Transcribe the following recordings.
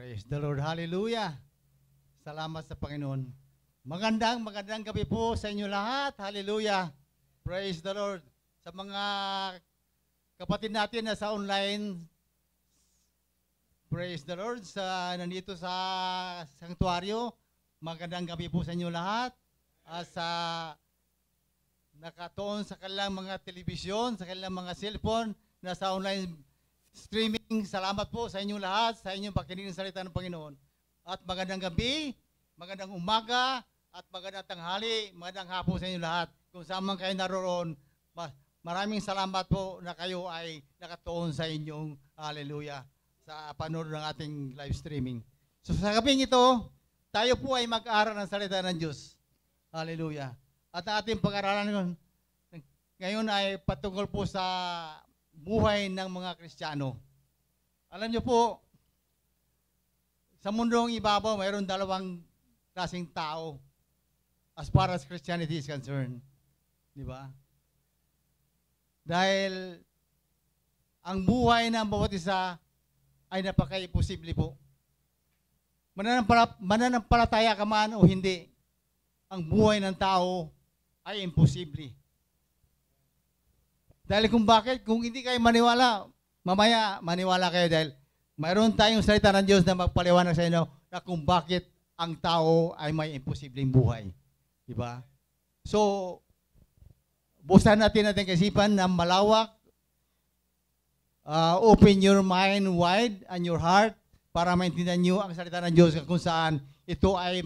Praise the Lord. Hallelujah. Salamat sa Panginoon. Magandang gabi po sa inyo lahat. Hallelujah. Praise the Lord. Sa mga kapatid natin na sa online, praise the Lord. Nandito sa sanktuaryo, magandang gabi po sa inyo lahat. Sa nakatuon sa kanilang mga telebisyon, sa kanilang mga cellphone, na sa online streaming, salamat po sa inyong lahat, sa inyong pakinig ng salita ng Panginoon. At magandang gabi, magandang umaga, at magandang tanghali, magandang hapon sa inyong lahat. Kung saan man kayo naroon, maraming salamat po na kayo ay nakatuon sa inyong hallelujah, sa panonood ng ating live streaming. So sa gabing ito, tayo po ay mag-aaral ng salita ng Diyos. Hallelujah. At ating pag-aaralan ngayon ay patungkol po sa buhay ng mga Kristiyano. Alam niyo po, sa mundong ibabaw, mayroon dalawang klaseng tao as far as Christianity is concerned. Di ba? Dahil ang buhay ng bawat isa ay napaka-imposible po. Mananampalataya ka man o hindi, ang buhay ng tao ay imposible. Dahil kung bakit, kung hindi kayo maniwala, mamaya maniwala kayo dahil mayroon tayong salita ng Diyos na magpaliwanag sa inyo na kung bakit ang tao ay may imposibleng buhay. Diba? So, buksan natin ating kaisipan na malawak, open your mind wide and your heart para maintindihan nyo ang salita ng Diyos kung saan ito ay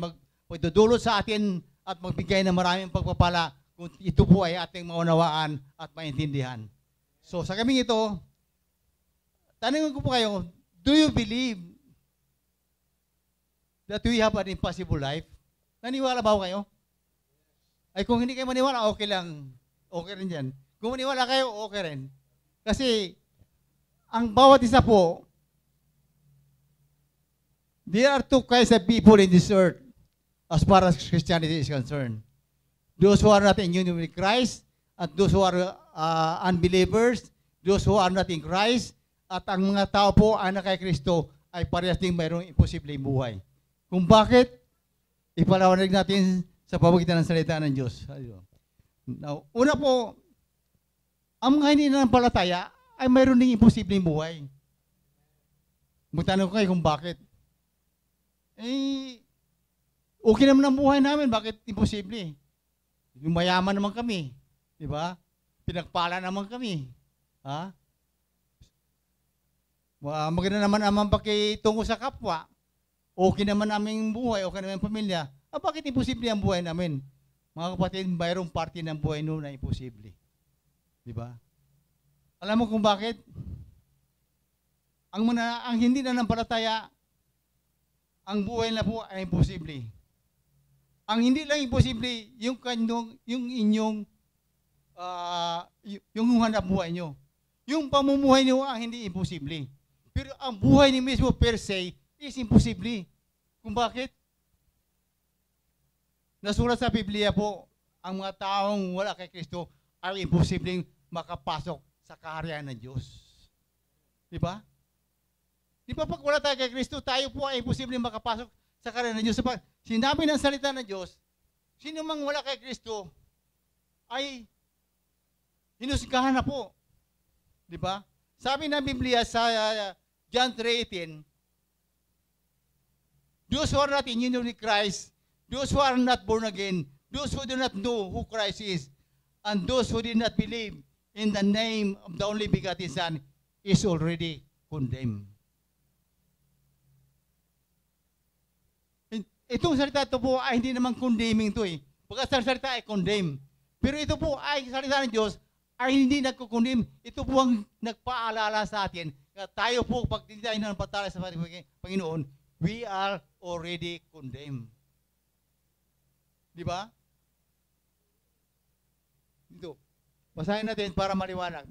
magdudulot sa atin at magbigay ng maraming pagpapala kung ito po ay ating maunawaan at maintindihan. So sa kaming ito, tanungin ko po kayo, do you believe that we have an impossible life? Naniwala ba kayo? Ay kung hindi kayo maniwala, okay lang. Okay rin yan. Kung maniwala kayo, okay rin. Kasi ang bawat isa po, there are two kinds of people in this earth as far as Christianity is concerned. Those who are not in union with Christ, at those who are unbelievers, those who are not in Christ, at ang mga tao po ang kay Kristo ay parehas ding mayroong imposibleng buhay. Kung bakit, ipalawanag natin sa pamagitan ng salita ng Diyos. Now, una po, ang mga hindi nanampalataya ay mayroon ding imposibleng buhay. Magtanong ko kayo kung bakit. Okay naman ang buhay namin, bakit imposible? Yung mayaman naman kami, di ba? Pinagpala naman kami. Ha? Maganda naman ang pakitungo sa kapwa. Okay naman aming buhay, okay naman ang pamilya. Bakit imposible ang buhay namin? Mga kapatid, mayroong parte ng buhay noon na imposible. Di ba? Alam mo kung bakit? Ang hindi na nampalataya, ang buhay na po ay imposible. Ang hindi lang imposible, yung inyong yung hanap buhay nyo. Yung pamumuhay nyo ang hindi imposible. Pero ang buhay ni mismo per se is imposible. Kung bakit? Nasulat sa Biblia po, ang mga taong wala kay Kristo ay imposibleng makapasok sa kaharian ng Diyos. Di ba? Di ba pag wala tayo kay Kristo, tayo po ay imposibleng makapasok sa kaharian ng Diyos. Sinabi ng salita ng Diyos, sino mang wala kay Kristo ay hinusgahan na po. Di ba? Sabi ng Biblia sa John 3:18, those who are not in union with Christ, those who are not born again, those who do not know who Christ is, and those who did not believe in the name of the only begotten Son is already condemned. Itong salita ito po ay hindi naman condemning ito eh. Pagkat ang salita ay condemn. Pero ito po ay salita ng Diyos ay hindi nagkukondemn. Ito po ang nagpaalala sa atin na tayo po pag hindi tayo nananampalataya sa Panginoon, we are already condemned. Di ba? Dito. Basahin natin para maliwanag.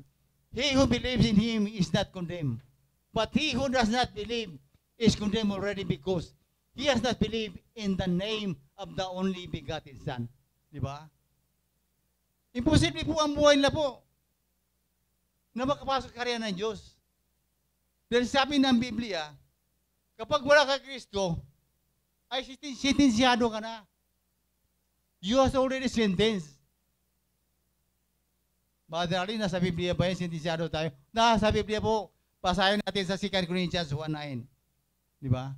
He who believes in Him is not condemned. But he who does not believe is condemned already because he has not believed in the name of the only begotten Son. Di ba? Imposible po ang buhay na po na makapasok sa kaharian ng Diyos. Dahil sabi ng Biblia, Kapag wala kay Kristo, ay sentensyado ka na. You are already sentenced. Brother Ali, nasa Biblia ba yan? Sentensyado tayo? Nasa Biblia po. Basahin natin sa 2 Corinthians 1:9. Di ba?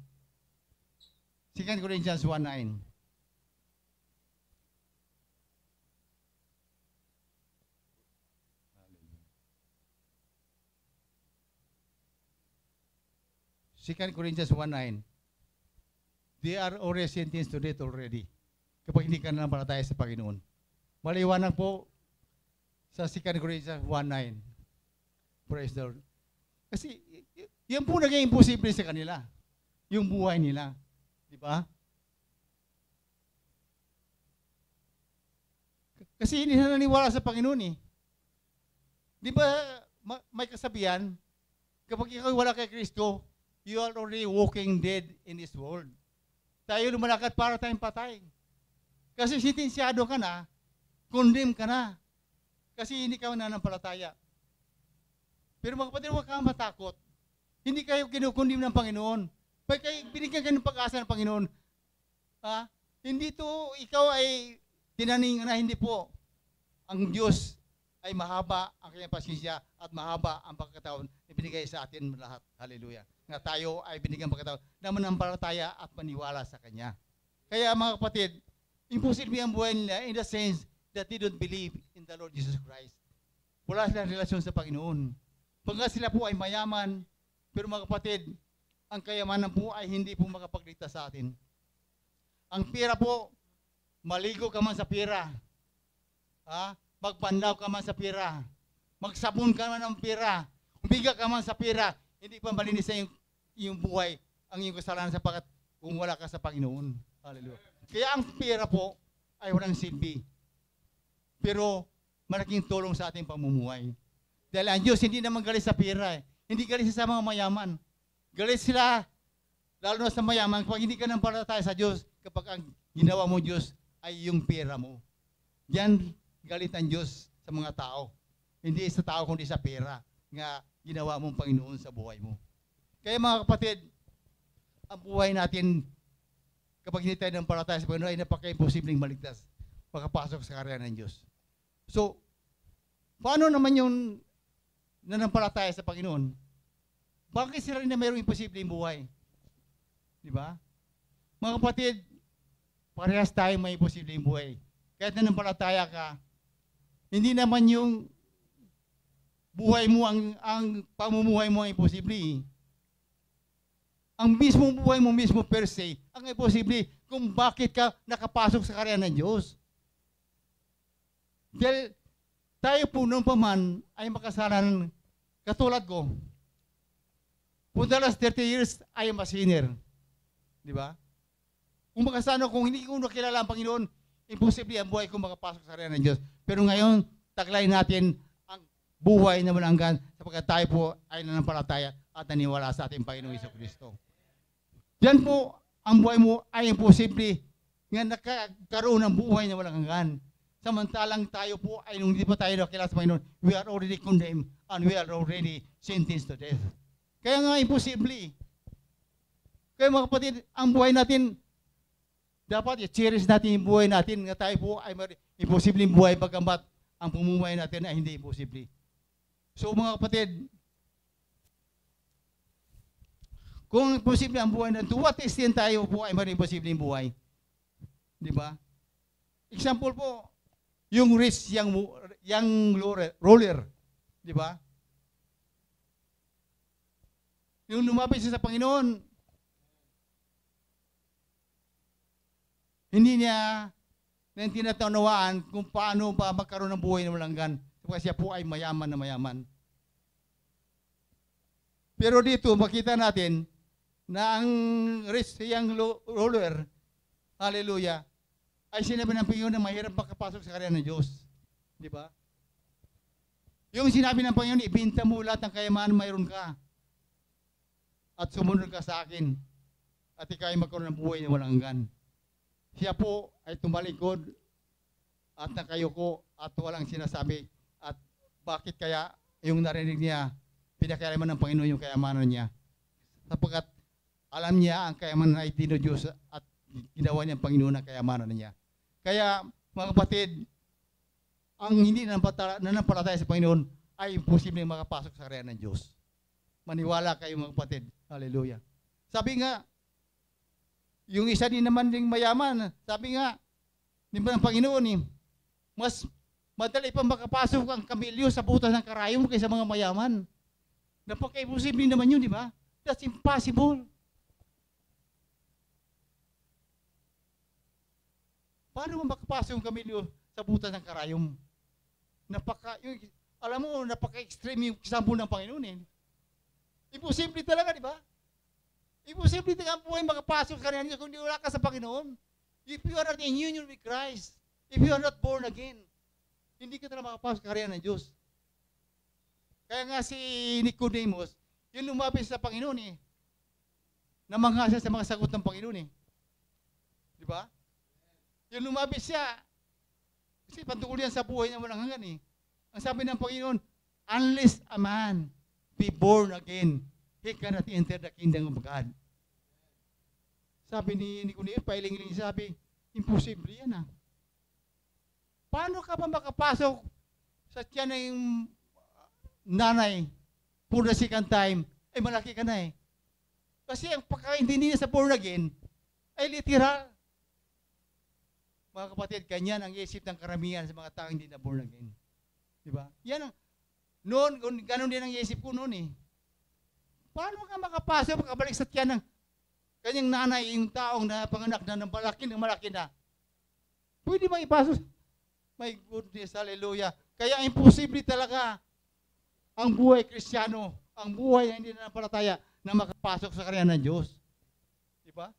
2 Corinthians 1:9. Second Corinthians 1:9. They are already sentenced to death already. Kapag hindi ka nanampalataya sa Panginoon. Maliwanag po sa 2 Corinthians 1:9. Praise the Lord. Kasi yan po naging imposible sa kanila. Yung buhay nila. Di ba? Kasi hindi na naniwala sa Panginoon eh. Di ba may kasabihan, kapag ikaw wala kay Kristo, you are already walking dead in this world. Tayo lumalakad para tayong patay. Kasi sentensyado ka na, condemn ka na. Kasi hindi ka nananampalataya. Pero mga kapatid, huwag kang matakot. Hindi kayo kinukondem ng Panginoon. Pag kayo binigyan kayo ng pag-asa ng Panginoon, hindi to ikaw ay tinaning na, hindi po. Ang Diyos ay mahaba ang kanyang pasensya at mahaba ang pagkataon na binigay sa atin lahat. Hallelujah. Nga tayo ay binigyan pagkataon na manampalataya at maniwala sa Kanya. Kaya mga kapatid, imposible ang buhay nila in the sense that they don't believe in the Lord Jesus Christ. Wala silang relasyon sa Panginoon. Pagka sila po ay mayaman, pero mga kapatid, ang kayamanan po ay hindi po makapagligtas sa atin. Ang pera po, maligo ka man sa pera. Magpandaw ka man sa pera. Magsabon ka man ng pera. Umiga ka man sa pera. Hindi pa malinis na yung buhay, ang iyong kasalanan sapagkat kung wala ka sa Panginoon. Hallelujah. Kaya ang pera po ay walang silbi. Pero malaking tulong sa ating pamumuhay. Dahil ang Diyos hindi naman galit sa pera. Hindi galit sa mga mayaman. Galit sila, lalo na sa mayaman, kapag hindi ka nang palataya sa Diyos, kapag ang ginawa mo Diyos ay yung pera mo. Yan galit ang Diyos sa mga tao. Hindi sa tao kundi sa pera nga ginawa mong Panginoon sa buhay mo. Kaya mga kapatid, ang buhay natin kapag hindi tayo nang palataya sa Panginoon ay napaka-imposibleng maligtas pagkapasok sa karya ng Diyos. So, paano naman yung nanampalataya sa Panginoon? Bakit sila rin na mayroong imposibleng buhay? Di ba? Mga kapatid, parehas tayo may imposibleng buhay. Kahit nanampalataya ka, hindi naman yung buhay mo, ang pamumuhay mo ang imposible. Ang mismong buhay mo mismo per se, ang imposible kung bakit ka nakapasok sa karya ng Diyos. Dahil tayo po noon pa man ay makasalanan katulad ko. For the last 30 years, I am a sinner. Di ba? Kung makasano, kung hindi ko nakilala ang Panginoon, imposible ang buhay ko makapasok sa karya ng Diyos. Pero ngayon, taglay natin ang buhay na walang hanggan sapagkat tayo po ay nanampalataya at naniwala sa ating Panginoong Jesucristo. Yan po, ang buhay mo ay imposible nga nakakaroon ng buhay na walang hanggan. Samantalang tayo po ay nung hindi pa tayo nakilala sa Panginoon, we are already condemned and we are already sentenced to death. Kaya nga imposible. Kaya mga kapatid, ang buhay natin, dapat i-cherish natin yung buhay natin nga tayo po ay imposibleng buhay pagkambat ang pamumuhay natin ay hindi imposible. So mga kapatid, kung posible ang buhay natin, to what extent tayo po ay imposibleng buhay? Di ba? Example po, yung rich, young roller. Di ba? Yung lumapit siya sa Panginoon, hindi niya tinatawaan kung paano pa magkaroon ng buhay na walang hanggan. Kasi siya po ay mayaman na mayaman. Pero dito, makita natin na ang rich young ruler, hallelujah, ay sinabi ng Panginoon na mahirap makapasok sa karya ng Diyos. Di ba? Yung sinabi ng Panginoon, ibinta mo lahat ng kayamanan mayroon ka. At sumunod ka sa akin. At ikaw ay magkaroon ng buhay na walang hanggan. Siya po ay tumalikod at nakayuko at walang sinasabi. At bakit kaya yung narinig niya, pinakailaman ng Panginoon yung kayamanan niya? Sapagkat Alam niya ang kayamanan ay itino Diyos at ginawa niya ang Panginoon ang kayamanan niya. Kaya, mga kapatid, ang hindi nanampalataya sa Panginoon ay imposible makapasok sa karyan ng Diyos. Maniwala kayo, mga kapatid. Hallelujah. Sabi nga, yung isa din naman ding mayaman, sabi nga, di ba ng Panginoon mas madali pa makapasok ang kamilyo sa butas ng karayom kaysa mga mayaman. Napaka-imposible naman yun, di ba? That's impossible. Paano makapasok yung kamilyo sa butas ng karayom? Alam mo, napaka-extreme yung example ng Panginoon eh. Imposible talaga, di ba? Imposible talaga ang buhay makapasok sa kanila kung hindi wala ka sa Panginoon. If you are not in union with Christ, if you are not born again, hindi ka talaga makapasok sa karyan ng Diyos. Kaya nga si Nicodemus, yun lumapit sa Panginoon eh. Namangha siya sa mga sagot ng Panginoon eh. Di ba? Yung lumapit siya, kasi patungkol yan sa buhay niya walang hanggan eh. Ang sabi ng Panginoon, unless a man be born again, he cannot enter the kingdom of God. Sabi ni Nicodemus, pailing-iling sabi, imposible yan ah. Paano ka ba makapasok sa tiyan ng nanay for the second time? Ay malaki ka na eh. Kasi ang pagkaintindi niya sa born again ay literal. Mga kapatid, ganyan ang isip ng karamihan sa mga tao hindi na born again. Diba? Yan ang, noon, ganun din ang isip ko noon eh. Paano ka makapasok, makabalik sa tiyan ng kanyang nanay, yung taong na panganak na ng malaki na. Pwede bang ipasok? My goodness, hallelujah. Kaya imposible talaga ang buhay Kristiyano, ang buhay na hindi nanampalataya na makapasok sa karyan ng Diyos. Diba?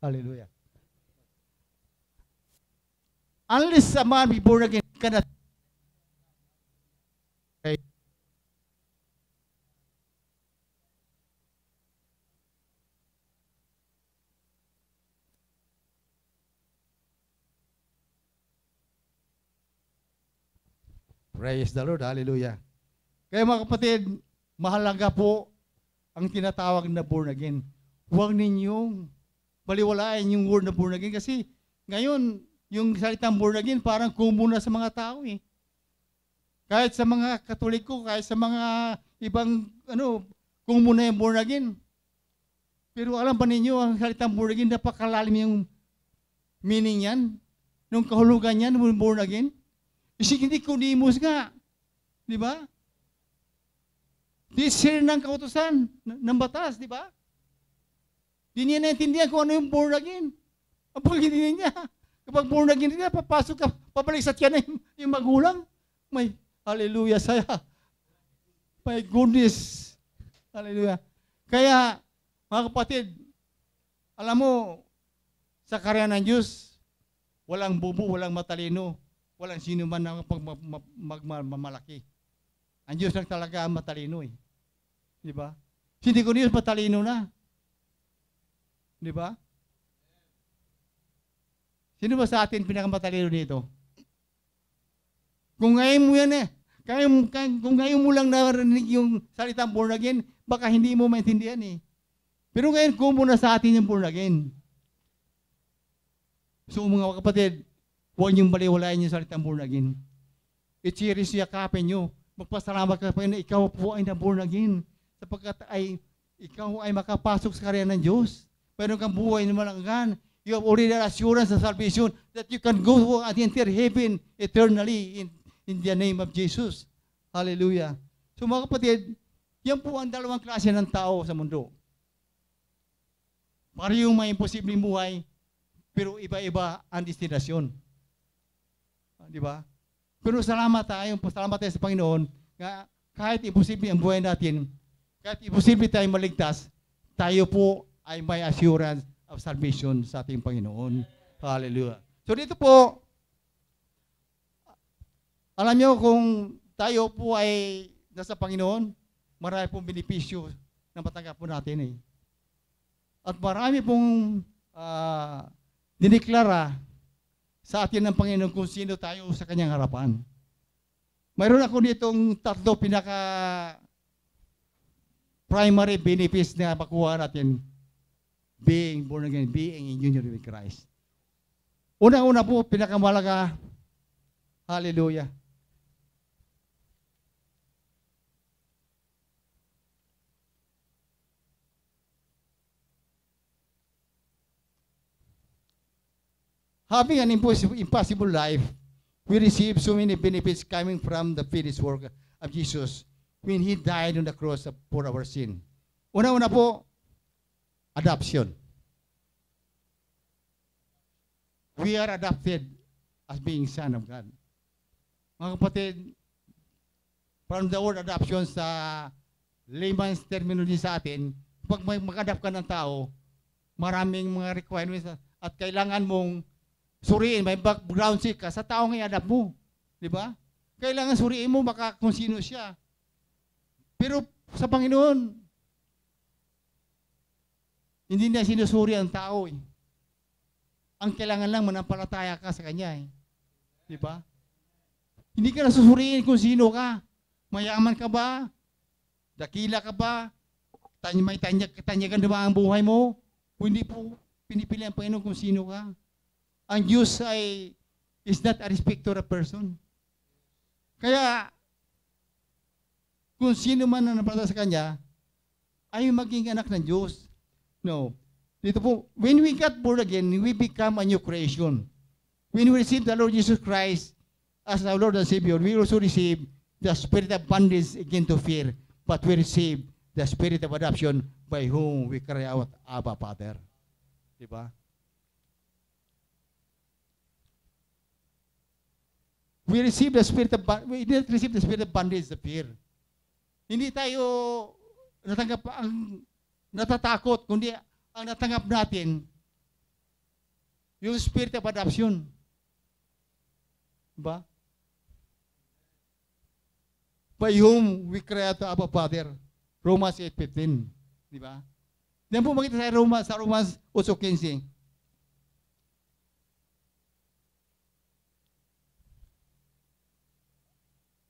Hallelujah. Unless a man be born again, cannot. Okay. Praise the Lord. Hallelujah. Kaya mga kapatid, mahalaga po ang tinatawag na born again. Huwag ninyong baliwalain yung word na born again kasi ngayon, yung salitang born again parang kumo na sa mga tao eh. Kahit sa mga Katoliko, kahit sa mga ibang kumo na yung born again. Pero alam ba ninyo, ang salitang born again, napakalalim yung meaning yan, nung kahulugan yan, born again. Kasi hindi Nicodemus nga. Di ba? Teacher ng kautusan, ng batas, di ba? Hindi niya naintindihan kung ano yung born again. Ang pagkinin niya, kapag born again niya, papasok ka, pabalik sa tiyan na yung magulang. May hallelujah saya. My goodness. Hallelujah. Kaya, mga kapatid, alam mo, sa karyan ng Diyos, walang bubu, walang matalino, walang sino man na magmamalaki. Ang Diyos lang talaga ang matalino eh. Di ba? Si Nicodemus matalino na. Di ba? Sino ba sa atin pinakamatalino dito? Kung ngayon mo yan eh, kung ngayon mo lang narinig yung salitang born again, baka hindi mo maintindihan eh. Pero ngayon, kung muna sa atin yung born again. So mga kapatid, huwag niyong baliwalain yung salitang born again. I-cherish, yakapin nyo. Magpasalamat ka pa na ikaw po ay na-born again. Sapagkat ikaw ay makapasok sa karyan ng Diyos. Pero kang buhay na malanggan. You have already assurance of salvation that you can go and enter heaven eternally in the name of Jesus. Hallelujah. So mga kapatid, yan po ang dalawang klase ng tao sa mundo. Parehong may imposibleng buhay, pero iba-iba ang destinasyon. Di ba? Pero salamat tayo sa Panginoon, kahit imposible ang buhay natin, kahit imposible tayo maligtas, tayo po ay may assurance of salvation sa ating Panginoon. Hallelujah. So dito po, alam nyo kung tayo po ay nasa Panginoon, marami pong benepisyo na matanggap po natin eh. At marami pong diniklara sa atin ng Panginoon kung sino tayo sa kanyang harapan. Mayroon ako ditong tatlo pinaka primary benefits na makuha natin being born again, being in union with Christ. Una-una po, pinakamalaga, hallelujah. Having an impossible life, we receive so many benefits coming from the finished work of Jesus when He died on the cross for our sin. Una-una po, adoption. We are adopted as being son of God. Mga kapatid, from the word adoption sa layman's terminology sa atin, pag may mag-adapt ka ng tao, maraming mga requirements at kailangan mong suriin, may background check ka sa taong i-adapt mo. Di ba? Kailangan suriin mo baka kung sino siya. Pero sa Panginoon, hindi na sinusuri ang tao eh. Ang kailangan lang manampalataya ka sa Kanya eh. Di ba? Hindi ka nasusuriin kung sino ka. Mayaman ka ba? Dakila ka ba? May tanyagan ba ang buhay mo? Kung hindi po pinipili ang Panginoon kung sino ka. Ang Diyos is not a respecter of person. Kaya, kung sino man na napalataya sa Kanya, ay maging anak ng Diyos. No. Dito po, when we got born again, we become a new creation. When we receive the Lord Jesus Christ as our Lord and Savior, we also receive the spirit of bondage again to fear, but we receive the spirit of adoption by whom we cry out, Abba, Father. Diba? We didn't receive the spirit of bondage of fear. Hindi tayo natatakot, kundi ang natanggap natin yung spirit of adoption. Diba? By whom we cry out to Abba Father. Romans 8:15. Diba? Diyan po makita sa Romans 8:15.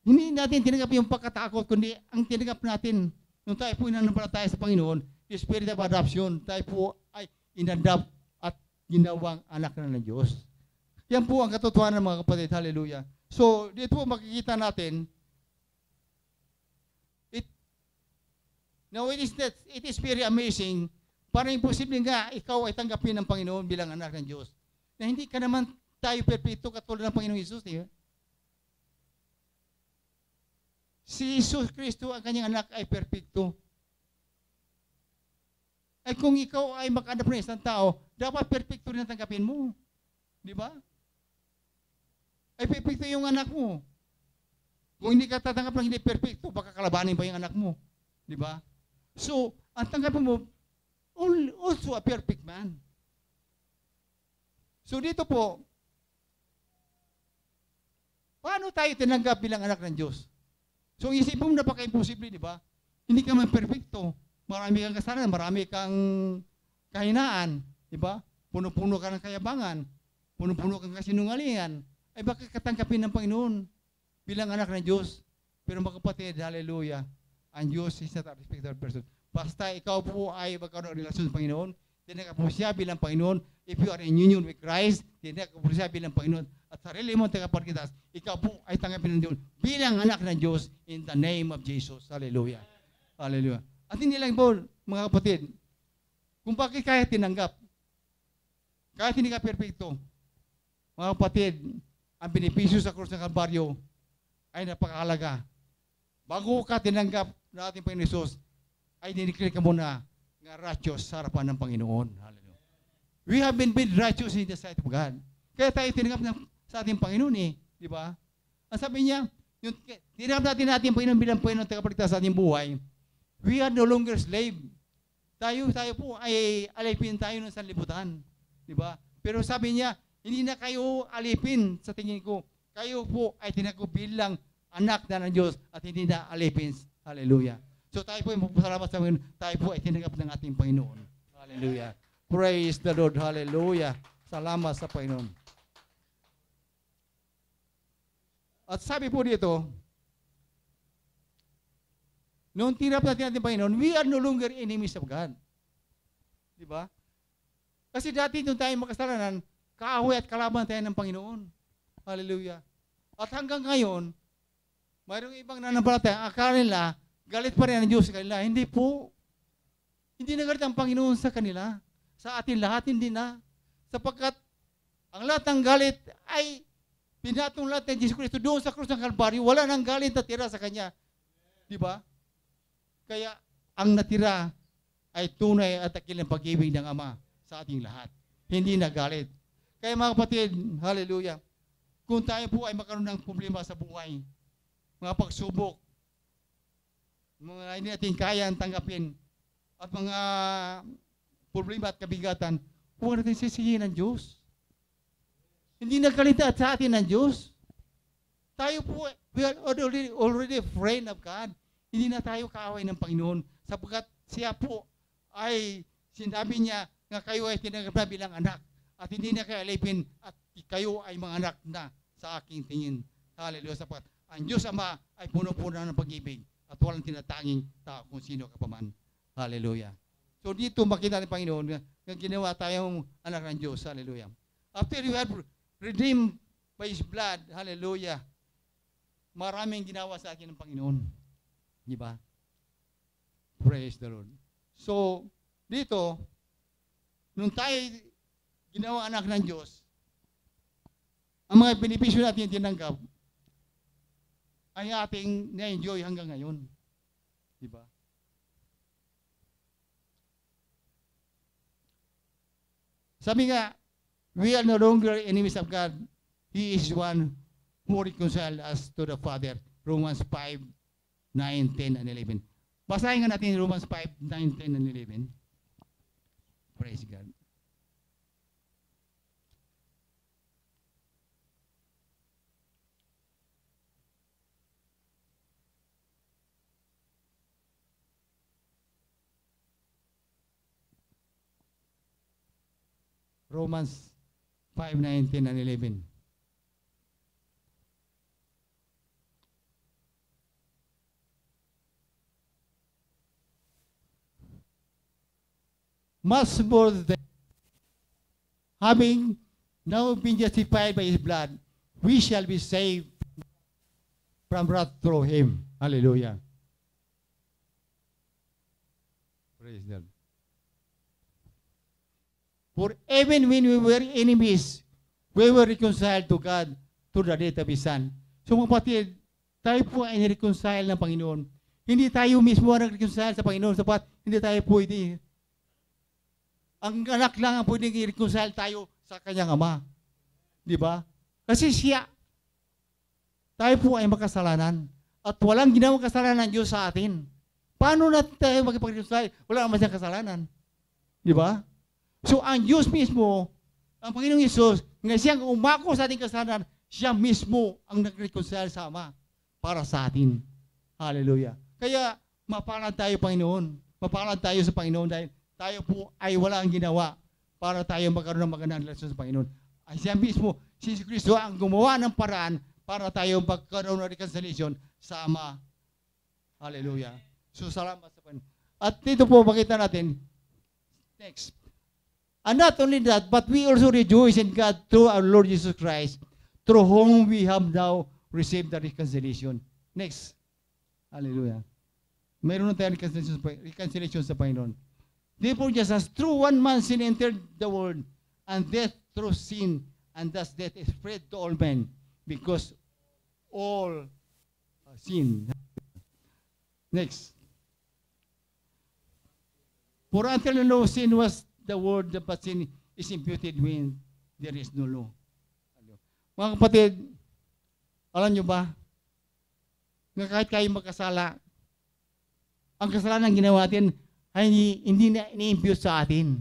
Hindi natin tinanggap yung pagkatakot, kundi ang tinanggap natin nung tayo po inanampalataya sa Panginoon, yung spirit of adoption, tayo po ay inadapt at ginawang anak na ng Diyos. Yan po ang katotohanan ng mga kapatid. Hallelujah. So, dito po makikita natin, it is very amazing, parang imposible nga ikaw ay tanggapin ng Panginoon bilang anak ng Diyos. Na hindi ka naman tayo perpekto katulad ng Panginoon Jesus. Diba? Si Jesus Kristo, ang kanyang anak, ay perpekto. Ay kung ikaw ay maka-adapt na isang tao, dapat perpekto rin ang tanggapin mo. Di ba? Ay perpekto yung anak mo. Kung hindi ka tatanggap ng hindi perpekto, baka kalabanin pa yung anak mo. Di ba? So, ang tanggapin mo, also a perfect man. So dito po, paano tayo tinanggap bilang anak ng Diyos? So, isipin mo napaka-imposible, di ba? Hindi ka man perfecto. Marami kang kasalanan, marami kang kahinaan, di ba? Puno-puno ka ng kayabangan, puno-puno kang kasinungalingan. Ay bakit katanggapin ng Panginoon bilang anak ng Diyos? Pero mga kapatid, hallelujah, ang Diyos is not a respecter of person. Basta ikaw po ay magkaroon ng relasyon sa Panginoon, tinanggap mo siya bilang Panginoon. If you are in union with Christ, tinanggap mo siya bilang Panginoon. At sarili mo tagapagligtas, ikaw po ay tanggapin ng Diyos bilang anak ng Diyos in the name of Jesus. Hallelujah. Hallelujah. At hindi lang po, mga kapatid, kung bakit kaya tinanggap, kahit hindi ka perfecto, mga kapatid, ang benepisyo sa krus ng Kalbaryo ay napakahalaga. Bago ka tinanggap na ating Panginoon Jesus, ay diniklir ka muna nga righteous sa harapan ng Panginoon. Hallelujah. We have been made righteous in the sight of God. Kaya tayo tinanggap sa ating Panginoon eh. Di ba? Ang sabi niya, yung tinanggap natin Panginoon bilang Panginoon tagapagligtas sa ating buhay, we are no longer slave. Tayo po ay alipin tayo ng sanlibutan. Di ba? Pero sabi niya, hindi na kayo alipin sa tingin ko. Kayo po ay tinanggap bilang anak na ng Diyos at hindi na alipin. Hallelujah. So tayo po ay magpasalamat sa Panginoon. Tayo po ay tinanggap ng ating Panginoon. Hallelujah. Praise the Lord. Hallelujah. Salamat sa Panginoon. At sabi po dito, noong tinap natin ating Panginoon, we are no longer enemies of God. Di ba? Kasi dati nung tayo makasalanan, kaaway at kalaban tayo ng Panginoon. Hallelujah. At hanggang ngayon, mayroong ibang nananampalataya, akala nila, galit pa rin ang Diyos sa kanila. Hindi po. Hindi na galit ang Panginoon sa kanila. Sa atin lahat, hindi na. Sapagkat ang lahat ng galit ay pinatong lahat ng Jesus Cristo doon sa krus ng Kalbaryo. Wala nang galit na tira sa Kanya. Di ba? Kaya ang natira ay tunay at akilang pag-ibig ng Ama sa ating lahat. Hindi na galit. Kaya mga kapatid, hallelujah, kung tayo po ay magkaroon ng problema sa buhay, mga pagsubok, mga hindi natin kayang tanggapin, at mga problema at kabigatan, huwag natin sisihin ng Diyos. Hindi nagkalita sa atin ng Diyos. Tayo po, we are already a friend of God. Hindi na tayo kaaway ng Panginoon sapagkat siya po ay sinabi niya na kayo ay tinanggap na bilang anak at hindi na kayo alipin at kayo ay mga anak na sa aking tingin. Hallelujah. Sapagkat ang Diyos Ama ay puno-puno ng pag-ibig at walang tinatanging tao kung sino ka pa man. Hallelujah. So dito makita ng Panginoon na ginawa tayong anak ng Diyos. Hallelujah. After you have redeemed by His blood, hallelujah, maraming ginawa sa akin ng Panginoon. Di ba? Praise the Lord. So, dito, nung tayo ginawa anak ng Diyos, ang mga benepisyo natin tinanggap ay ating na-enjoy hanggang ngayon. Di ba? Sabi nga, we are no longer enemies of God. He is one who reconciled us to the Father. Romans 5, 9, 10, and 11. Basahin nga natin Romans 5, 9, 10, and 11. Praise God. Romans 5, 9, 10, and 11. Much more than having now been justified by His blood, we shall be saved from wrath through Him. Hallelujah. Praise God. For even when we were enemies, we were reconciled to God through the death of His Son. So mga kapatid, tayo po ay nireconcile ng Panginoon. Hindi tayo mismo ang nag-reconcile sa Panginoon sapat hindi tayo pwede. Ang anak lang ang pwedeng i-reconcile tayo sa kanyang Ama. Di ba? Kasi siya, tayo po ay makasalanan. At walang ginawang kasalanan ng Diyos sa atin. Paano natin tayo makipag-reconcile? Wala naman siyang kasalanan. Di ba? So ang Diyos mismo, ang Panginoong Yesus, nga siyang umako sa ating kasalanan, siya mismo ang nag-reconcile sa Ama para sa atin. Hallelujah. Kaya, mapalad tayo, Panginoon. Mapalad tayo sa Panginoon dahil tayo po ay walang ginawa para tayo magkaroon ng magandang relasyon sa Panginoon. Ay siya mismo, si Kristo ang gumawa ng paraan para tayo magkaroon ng reconciliation sa Ama. Hallelujah. So, salamat sa Panginoon. At dito po, makita natin, next. And not only that, but we also rejoice in God through our Lord Jesus Christ, through whom we have now received the reconciliation. Next. Hallelujah. Mayroon na tayong reconciliation sa Panginoon. Therefore, just as through one man sin entered the world, and death through sin, and thus death is spread to all men, because all sin. Next. For until the law, sin was the word, but sin is imputed when there is no law. Mga kapatid, alam nyo ba, na kahit kayo magkasala, ang kasalanan ginawa natin ay hindi na ini-impute sa atin.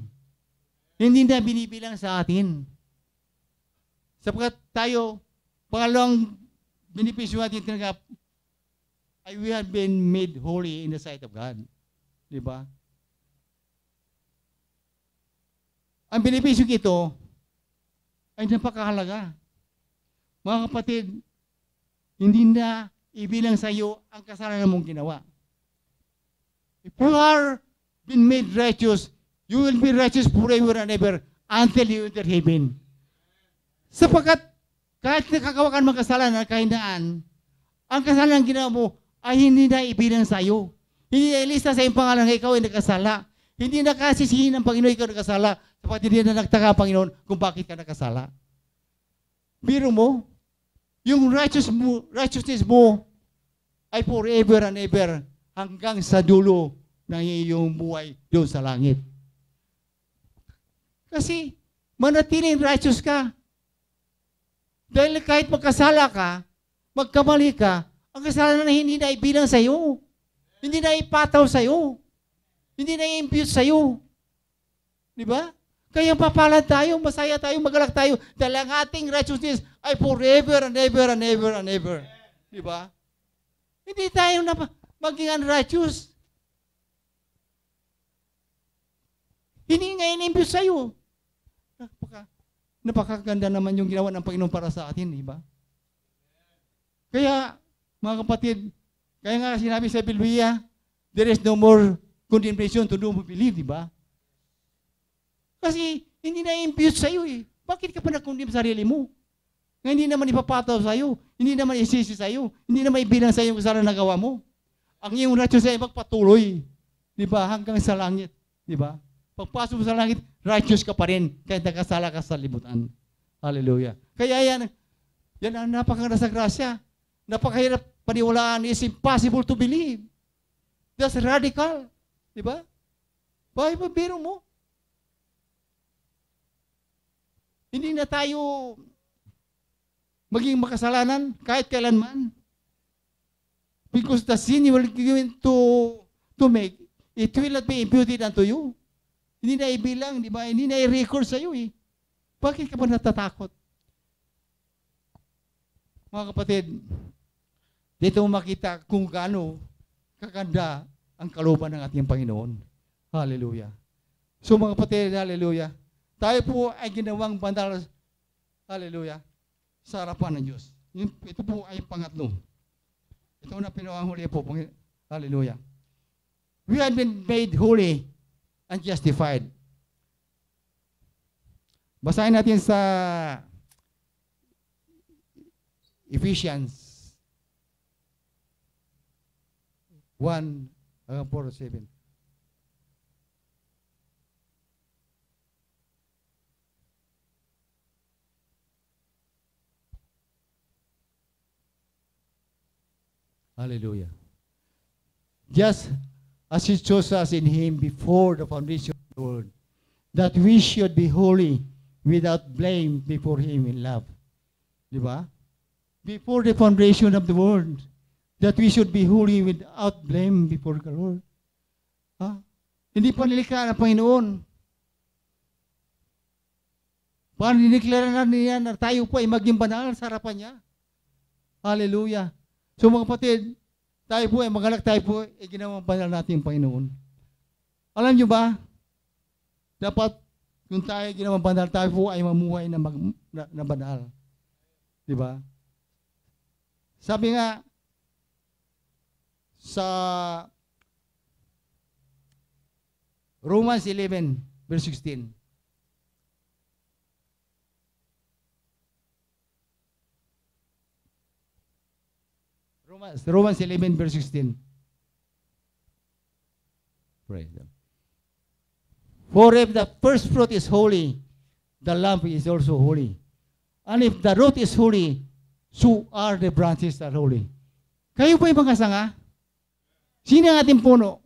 Hindi na binibilang sa atin. Sapagkat tayo, pangalawang benepisyo natin tinanggap, ay we have been made holy in the sight of God. Di ba? Ang benepisyo ito ay napakahalaga. Mga kapatid, hindi na ibilang sa iyo ang kasalanan mong ginawa. If you are been made righteous, you will be righteous forever and ever until you enter heaven. Sapagkat kahit nakagawa ka ng kasalanan, kahinaan, ang kasalanan ginawa mo ay hindi na ibilang sa iyo. Hindi na ilista sa iyong pangalan na ikaw ay nakasala. Hindi na kasisihin ng Panginoon ikaw nakasala sapagkat hindi na nagtaka ang Panginoon kung bakit ka nakasala. Biro mo, yung righteousness mo ay forever and ever hanggang sa dulo ng iyong buhay doon sa langit. Kasi manatiling righteous ka. Dahil kahit magkasala ka, magkamali ka, ang kasalanan na hindi na ibilang sa iyo. Hindi na ipataw sa iyo. Hindi na i-impute sa iyo. Di ba? Kaya papalad tayo, masaya tayo, magalak tayo dahil ang ating righteousness ay forever and ever and ever and ever. Di ba? Hindi tayo na maging unrighteous. Hindi nga in-impute sa iyo. Napakaganda naman yung ginawa ng Panginoon para sa atin, di ba? Kaya, mga kapatid, kaya nga sinabi sa Biblia, there is no more condemnation to those who believe, di ba? Kasi hindi na impute sa iyo eh. Bakit ka pa nag-condemn sa sarili mo? Nga hindi naman ipapataw sa iyo, hindi naman isisi sa iyo, hindi naman ibilang sa iyo kung saan nagawa mo. Ang iyong righteous ay magpatuloy, di ba? Hanggang sa langit, di ba? Pagpasok mo sa langit, righteous ka pa rin kahit nakasala ka sa libutan. Hallelujah. Kaya yan ang napakaganda sa grasya. Napakahirap paniwalaan, is impossible to believe. That's radical. Di ba? Bakit biro mo? Hindi na tayo maging makasalanan kahit kailanman. Because the sin you will give to make, it will not be imputed unto you. Hindi na ibilang, di ba? Hindi na i-record sa iyo eh. Bakit ka ba natatakot? Mga kapatid, dito mo makita kung gaano kaganda ang kalooban ng ating Panginoon. Hallelujah. So mga kapatid, hallelujah. Tayo po ay ginawang banal, hallelujah, sa harapan ng Diyos. Ito po ay pangatlo. Ito na pinawang-huli po, hallelujah. We have been made holy and justified. Basahin natin sa Ephesians 1:4-7. Hallelujah. Just as He chose us in Him before the foundation of the world, that we should be holy without blame before Him in love. Di ba? Before the foundation of the world, that we should be holy without blame before the Lord. Ha? Hindi pa nilikha ng Panginoon. Paano diniklara na niya na tayo po ay maging banal sa harapan niya? Hallelujah. So mga kapatid, tayo po ay magalak, tayo po ay ginawang banal natin Panginoon. Alam niyo ba, dapat kung tayo ay ginawang banal, tayo po ay mamuhay na banal. Di ba? Sabi nga, sa Romans 11, verse 16. Romans 11, verse 16. Praise them. For if the first fruit is holy, the lump is also holy. And if the root is holy, so are the branches that are holy. Kayo po yung mga sanga? Sino ang ating puno?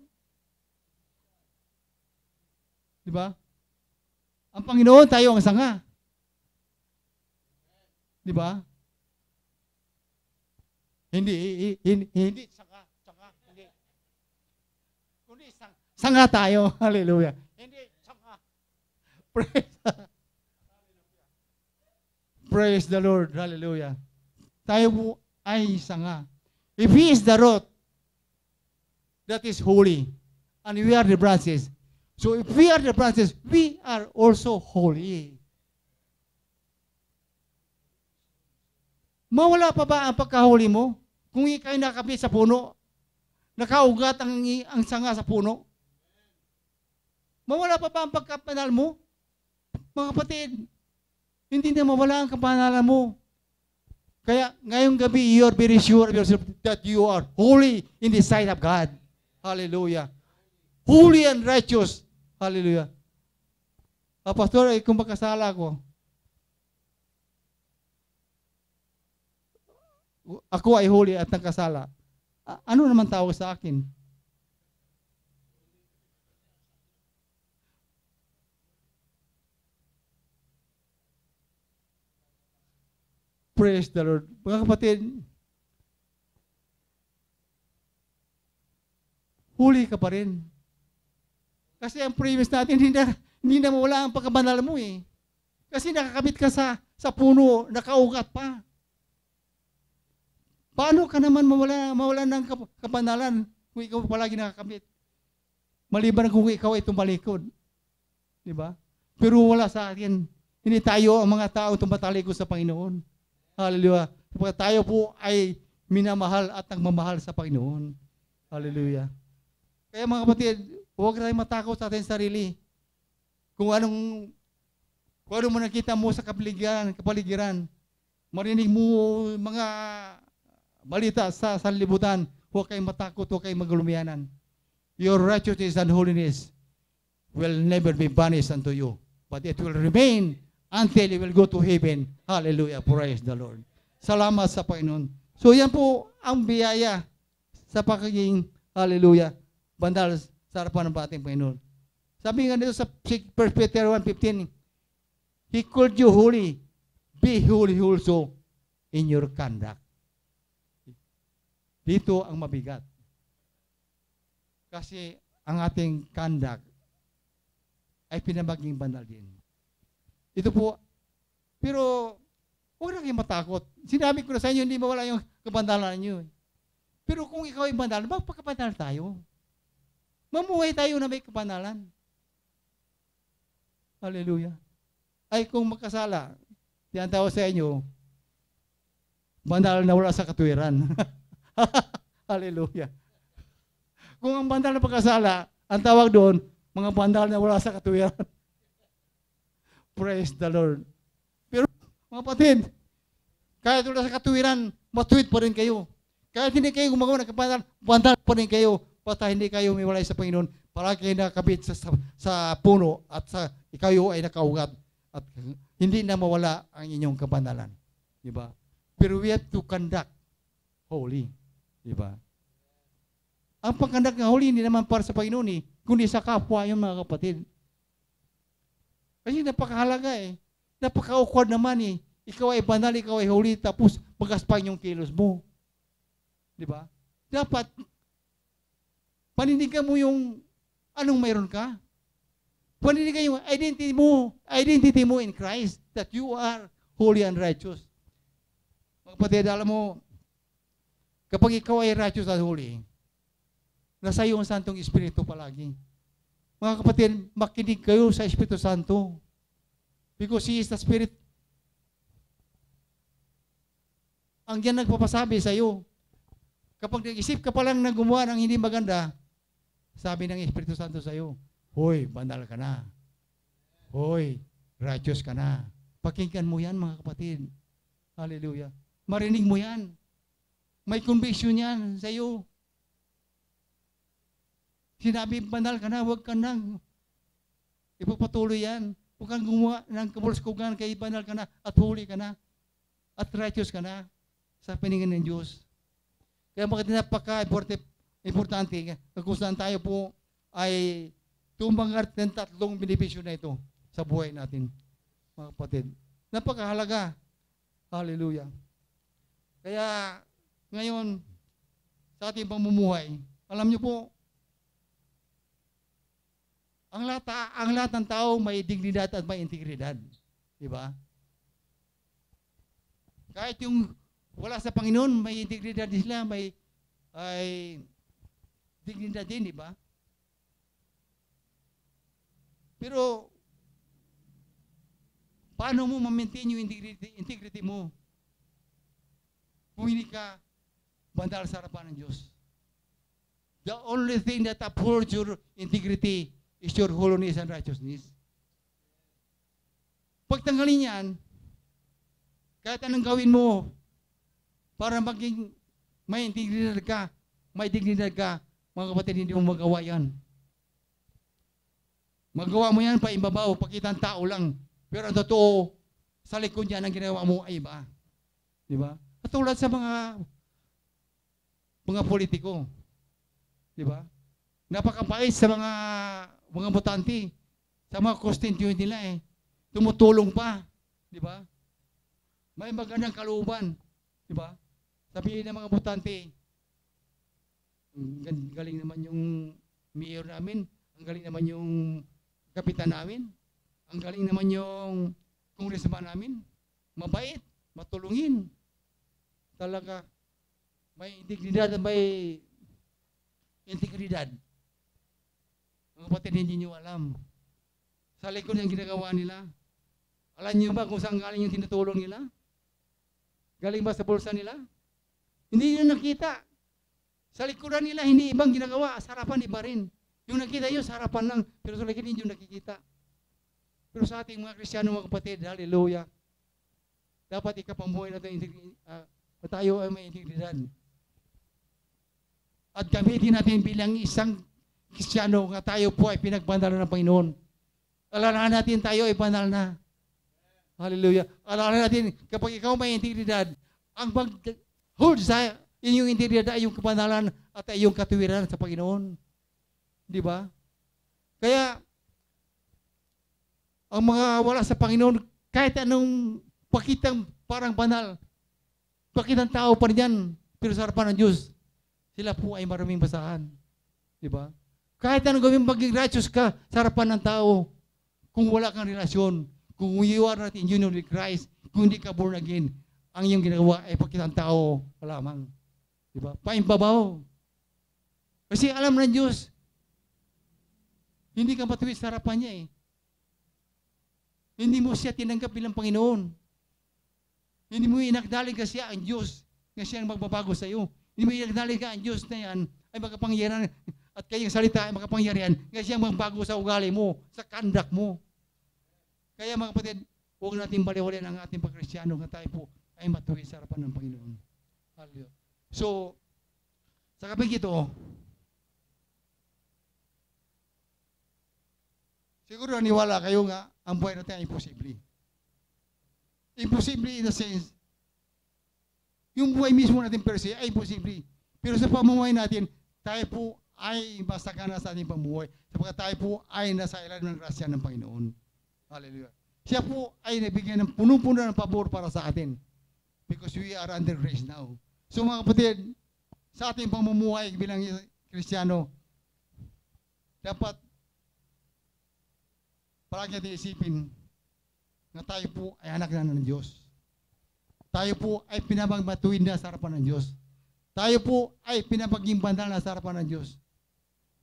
Di ba? Ang Panginoon, tayo ang sanga. Di ba? Hindi sanga, hindi. Kundi sanga tayo. Hallelujah. Hindi sanga. Praise the Lord. Hallelujah. Tayo po ay sanga. If He is the root, that is holy, and we are the branches. So if we are the branches, we are also holy. Mawala pa ba ang pagkahuli mo? Kung ikaw'y nakakapit sa puno, nakaugat ang sanga sa puno, mawala pa ba ang pagkapanal mo? Mga kapatid, hindi na mawala ang kapanalan mo. Kaya ngayong gabi, you are very sure of yourself that you are holy in the sight of God. Hallelujah. Holy and righteous. Hallelujah. Pastor, kung magkasala ako ay holy at nagkasala, ano naman tawag sa akin? Praise the Lord. Mga kapatid, huli ka pa rin. Kasi ang premise natin, hindi na mawala ang pagkabanal mo eh. Kasi nakakabit ka sa puno, nakaugat pa. Paano ka naman mawala ng kapanalan kung ikaw palagi nakakabit? Maliban kung ikaw ay tumalikod. Di ba? Pero wala sa atin. Hindi tayo ang mga tao tumatalikod sa Panginoon. Hallelujah. Kapag tayo po ay minamahal at nagmamahal sa Panginoon. Hallelujah. Kaya mga kapatid, huwag tayong matakot sa ating sarili. Kung anong mo nakita mo sa kapaligiran, marinig mo mga balita sa sanlibutan, huwag kayong matakot, huwag kayong maglumiyanan. Your righteousness and holiness will never be banished unto you, but it will remain until you will go to heaven. Hallelujah. Praise the Lord. Salamat sa Panginoon. So yan po ang biyaya sa pagiging, hallelujah, bandal sa harapan ng ating Panginoon. Sabi nga dito sa 1 Peter 1:15, He called you holy. Be holy also in your conduct. Dito ang mabigat. Kasi ang ating conduct ay pinamaging banal din. Ito po, pero huwag na kayong matakot. Sinabi ko na sa inyo, hindi mawala yung kabandalan niyo. Pero kung ikaw ay bandal, magpakabandal tayo. Mamuhay tayo na may kabanalan. Hallelujah. Ay kung magkasala, diyan tawag sa inyo, bandal na wala sa katuwiran. Hallelujah. Kung ang bandal na pagkasala, ang tawag doon, mga bandal na wala sa katuwiran. Praise the Lord. Pero mga kapatid, kahit wala sa katuwiran, matuwid pa rin kayo. Kahit hindi kayo gumagawa ng kabandal, bandal pa rin kayo. Basta hindi kayo umiwalay sa Panginoon, palagi kayo nakakabit sa puno at ikaw ay nakaugat at hindi na mawala ang inyong kabandalan. Diba? Pero we have to conduct holy. Diba? Ang pagkandak ng holy, hindi naman para sa Panginoon eh, kundi sa kapwa yung mga kapatid. Kasi napakahalaga eh. Napaka-awkward naman eh. Ikaw ay banal, ikaw ay holy, tapos magaspang yung kilos mo. Diba? Dapat, panindigan mo yung anong mayroon ka. Panindigan yung identity mo in Christ, that you are holy and righteous. Mga kapatid, alam mo, kapag ikaw ay righteous at holy, nasa iyo ang Santong Espiritu palagi. Mga kapatid, makinig kayo sa Espiritu Santo. Because He is the Spirit. Ang yan nagpapasabi sa iyo. Kapag nag-isip ka pa lang na gumawa ng hindi maganda, sabi ng Espiritu Santo sa iyo, hoy, bandal ka na. Hoy, righteous ka na. Pakinggan mo yan, mga kapatid. Hallelujah. Marinig mo yan. May conviction yan sa iyo. Sinabi, bandal ka na, huwag ka nang. Ipapatuloy yan. Huwag kang gumawa ng kabulskugan, kay bandal ka na, at huli ka na, at righteous ka na, sa paningin ng Diyos. Kaya bakit napaka-importante, kung saan tayo po ay tumanggap ng tatlong benepisyo na ito sa buhay natin, mga kapatid. Napakahalaga. Hallelujah. Kaya, ngayon, sa ating pamumuhay, alam niyo po, ang lahat ng tao may dignidad at may integridad. Di ba? Kahit yung wala sa Panginoon, may integridad din sila, may dignidad din, di ba? Pero, paano mo ma-maintain yung integrity mo? kung hindi ka banal sa harapan ng Diyos. The only thing that upholds your integrity is your holiness and righteousness. Pag tanggalin yan, kahit anong gawin mo para maging may integridad ka, may dignidad ka, mga kapatid, hindi mo magawa yan. Magawa mo yan pa imbabaw, pakita ang tao lang. Pero ang totoo, sa likod yan, ang ginawa mo ay iba. Di ba? Katulad sa mga politiko. Di ba? Napakabait sa mga botante, sa mga constituent nila eh. Tumutulong pa. Di ba? May magandang kalooban. Di ba? Sabihin ng mga botante, galing naman yung mayor namin, ang galing naman yung kapitan namin, ang galing naman yung congressman namin, mabait, matulungin. Talaga, may integridad at may integridad. Mga kapatid, hindi nyo alam. Sa likod yung ginagawa nila. Alam nyo ba kung saan galing yung tinutulong nila? Galing ba sa bulsa nila? Hindi nyo nakita. Sa likuran nila, hindi ibang ginagawa. Sa harapan, iba rin. Yung nakita yun, sa harapan lang. Pero sa likod, hindi nyo nakikita. Pero sa ating mga Kristiyano, mga kapatid, hallelujah, dapat ikapamuhay natin tayo ay may integridad. At gamitin natin bilang isang Kristiyano nga tayo po ay pinagbandalan ng Panginoon. Alalahan natin tayo ay banal na. Hallelujah. Alalahan natin, kapag ikaw may integridad, ang mag-hold sa inyong integridad ay yung kabanalan at ay yung katuwiran sa Panginoon. Di ba? Kaya, ang mga wala sa Panginoon, kahit anong pakitang parang banal, pakitang tao pa rin yan, pero sa harapan ng Diyos, sila po ay maraming basahan. Di ba? Kahit anong gawin maging righteous ka sa harapan ng tao, kung wala kang relasyon, kung you are not in union with Christ, kung hindi ka born again, ang iyong ginagawa ay pakitang tao lamang. Di ba? Paimbabaw. Kasi alam ng Diyos, hindi ka matuwid sa harapan niya eh. Hindi mo siya tinanggap bilang Panginoon. Hindi mo inakdalig ka siya ang Diyos na siyang magbabago sa iyo. Hindi mo inakdalig ka ang Diyos na yan ay makapangyarihan at kayong salita ay makapangyarihan na siyang magbago sa ugali mo, sa kandak mo. Kaya mga kapatid, huwag natin baliwalin ang ating pagkristyano na tayo po ay matuwid sa harapan ng Panginoon. Hallelujah. So, sa kapag ito, siguro naniwala kayo nga ang buhay natin ay imposible. Imposible in the sense, yung buhay mismo natin per se ay imposible. Pero sa pamumuhay natin, tayo po ay masakana sa ating pamumuhay sapagkat tayo po ay nasa ilalim ng grasya ng Panginoon. Hallelujah. Siya po ay nabigyan ng punong-puno ng pabor para sa atin because we are under grace now. So mga kapatid, sa ating pamumuhay bilang Kristiyano, dapat palagi natin isipin na tayo po ay anak na ng Diyos. Tayo po ay pinapagmatuwid na sa harapan ng Diyos. Tayo po ay pinapaging bandal na sa harapan ng Diyos.